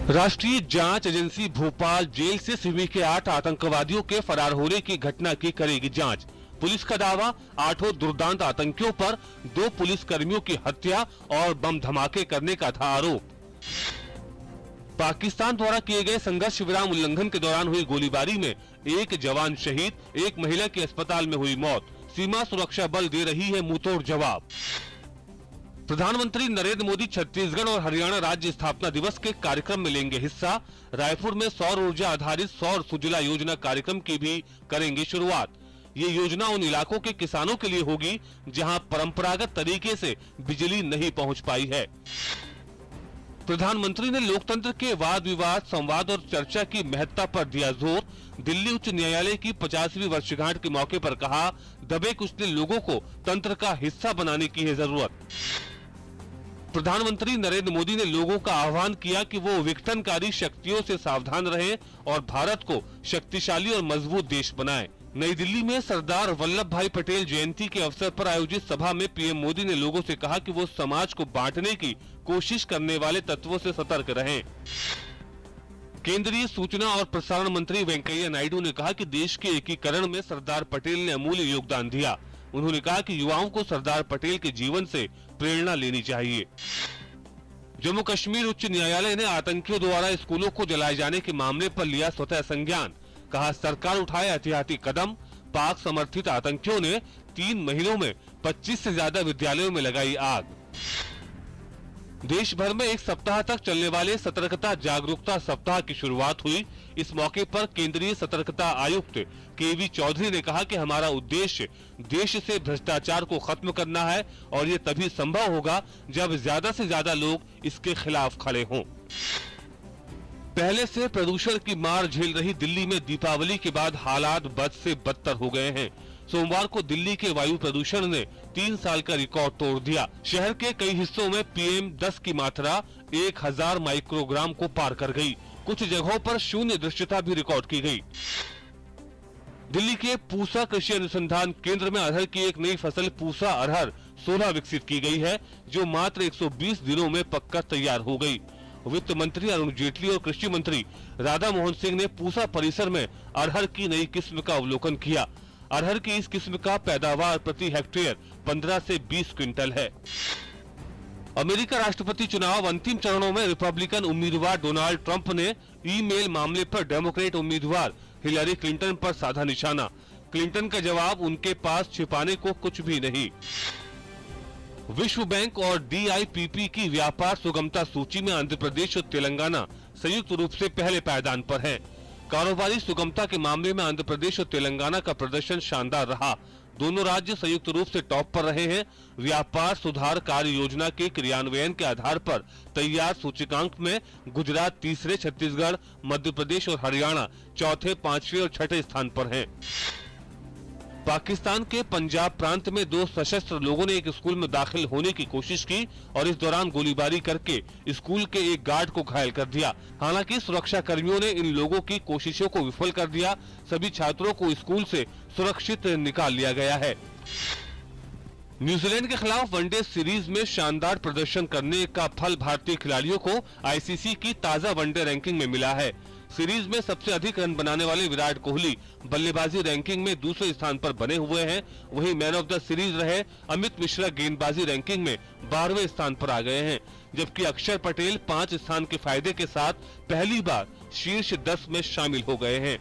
राष्ट्रीय जांच agency Bhopal jail से सिमी के 8 आतंकवादियों के फरार होने की घटना की करेगी जांच। पुलिस का दावा, 8 दुर्दांत आतंकियों पर 2 पुलिस कर्मियों की हत्या और बम धमाके करने का था आरोप। पाकिस्तान द्वारा किए गए संघर्ष विराम उल्लंघन के दौरान हुई गोलीबारी में 1 जवान शहीद, 1 महिला की अस्पताल में हुई मौत। सीमा सुरक्षा बल दे रही है मुंहतोड़ जवाब। प्रधानमंत्री नरेंद्र मोदी छत्तीसगढ़ और हरियाणा राज्य स्थापना दिवस के कार्यक्रम में लेंगे हिस्सा। रायपुर में सौर ऊर्जा आधारित सौर सुजला योजना कार्यक्रम की भी करेंगे शुरुआत। ये योजना उन इलाकों के किसानों के लिए होगी जहां परंपरागत तरीके से बिजली नहीं पहुंच पाई है। प्रधानमंत्री ने लोकतंत्र के वाद विवाद, संवाद और चर्चा की महत्ता पर दिया जोर। दिल्ली उच्च न्यायालय की 50वीं वर्षगांठ के मौके पर कहा, दबे कुचले लोगों को तंत्र का हिस्सा बनाने की है जरूरत। प्रधानमंत्री नरेंद्र मोदी ने लोगों का आह्वान किया कि वो विघटनकारी शक्तियों से सावधान रहें और भारत को शक्तिशाली और मजबूत देश बनाएं। नई दिल्ली में सरदार वल्लभ भाई पटेल जयंती के अवसर पर आयोजित सभा में पीएम मोदी ने लोगों से कहा कि वो समाज को बांटने की कोशिश करने वाले तत्वों से सतर्क रहें। केंद्रीय सूचना और प्रसारण मंत्री वेंकैया नायडू ने कहा कि देश के एकीकरण में सरदार पटेल ने अमूल्य योगदान दिया। उन्होंने कहा कि युवाओं को सरदार पटेल के जीवन से प्रेरणा लेनी चाहिए। जम्मू कश्मीर उच्च न्यायालय ने आतंकियों द्वारा स्कूलों को जलाए जाने के मामले पर लिया स्वतः संज्ञान। कहा, सरकार उठाए एहतियाती कदम। पाक समर्थित आतंकियों ने 3 महीनों में 25 से ज्यादा विद्यालयों में लगाई आग। देश भर में 1 सप्ताह तक चलने वाले सतर्कता जागरूकता सप्ताह की शुरुआत हुई। इस मौके पर केंद्रीय सतर्कता आयुक्त केवी चौधरी ने कहा कि हमारा उद्देश्य देश से भ्रष्टाचार को खत्म करना है और ये तभी संभव होगा जब ज्यादा से ज्यादा लोग इसके खिलाफ खड़े हों। पहले से प्रदूषण की मार झेल रही दिल्ली में दीपावली के बाद हालात बद से बदतर हो गए हैं। सोमवार को दिल्ली के वायु प्रदूषण ने 3 साल का रिकॉर्ड तोड़ दिया। शहर के कई हिस्सों में PM10 की मात्रा 1000 माइक्रोग्राम को पार कर गई। कुछ जगहों पर शून्य दृश्यता भी रिकॉर्ड की गई। दिल्ली के पूसा कृषि अनुसंधान केंद्र में अरहर की एक नई फसल पूसा अरहर 16 विकसित की गई है, जो मात्र 120 दिनों में पककर तैयार हो गई। वित्त मंत्री अरुण जेटली और कृषि मंत्री राधा मोहन सिंह ने पूसा परिसर में अरहर की नई किस्म का अवलोकन किया। अरहर की इस किस्म का पैदावार प्रति हेक्टेयर 15 से 20 क्विंटल है। अमेरिका राष्ट्रपति चुनाव अंतिम चरणों में रिपब्लिकन उम्मीदवार डोनाल्ड ट्रंप ने ईमेल मामले पर डेमोक्रेट उम्मीदवार हिलरी क्लिंटन पर साधा निशाना। क्लिंटन का जवाब, उनके पास छिपाने को कुछ भी नहीं। विश्व बैंक और DIPP की व्यापार सुगमता सूची में आंध्र प्रदेश और तेलंगाना संयुक्त रूप से पहले पायदान पर हैं। कारोबारी सुगमता के मामले में आंध्र प्रदेश और तेलंगाना का प्रदर्शन शानदार रहा। दोनों राज्य संयुक्त रूप से टॉप पर रहे हैं। व्यापार सुधार कार्य योजना के क्रियान्वयन के आधार पर तैयार सूचकांक में गुजरात तीसरे, छत्तीसगढ़, मध्य प्रदेश और हरियाणा चौथे, 5वें और 6ठे स्थान पर हैं। पाकिस्तान के पंजाब प्रांत में 2 सशस्त्र लोगों ने एक स्कूल में दाखिल होने की कोशिश की और इस दौरान गोलीबारी करके स्कूल के एक गार्ड को घायल कर दिया। हालांकि सुरक्षा कर्मियों ने इन लोगों की कोशिशों को विफल कर दिया। सभी छात्रों को स्कूल से सुरक्षित निकाल लिया गया है। न्यूजीलैंड के खिलाफ वनडे सीरीज में शानदार प्रदर्शन करने का फल भारतीय खिलाड़ियों को ICC की ताजा वनडे रैंकिंग में मिला है। सीरीज में सबसे अधिक रन बनाने वाले विराट कोहली बल्लेबाजी रैंकिंग में दूसरे स्थान पर बने हुए हैं। वहीं मैन ऑफ द सीरीज रहे अमित मिश्रा गेंदबाजी रैंकिंग में 12वें स्थान पर आ गए हैं, जबकि अक्षर पटेल 5 स्थान के फायदे के साथ पहली बार शीर्ष 10 में शामिल हो गए हैं।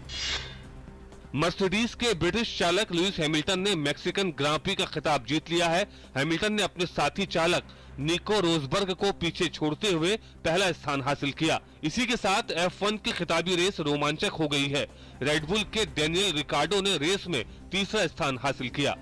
मर्सिडीज के ब्रिटिश चालक लुइस हैमिल्टन ने मैक्सिकन ग्रां प्री का खिताब जीत लिया है। हैमिल्टन ने अपने साथी चालक निको रोजबर्ग को पीछे छोड़ते हुए पहला स्थान हासिल किया। इसी के साथ F1 की खिताबी रेस रोमांचक हो गई है। रेडबुल के डेनियल रिकार्डो ने रेस में तीसरा स्थान हासिल किया।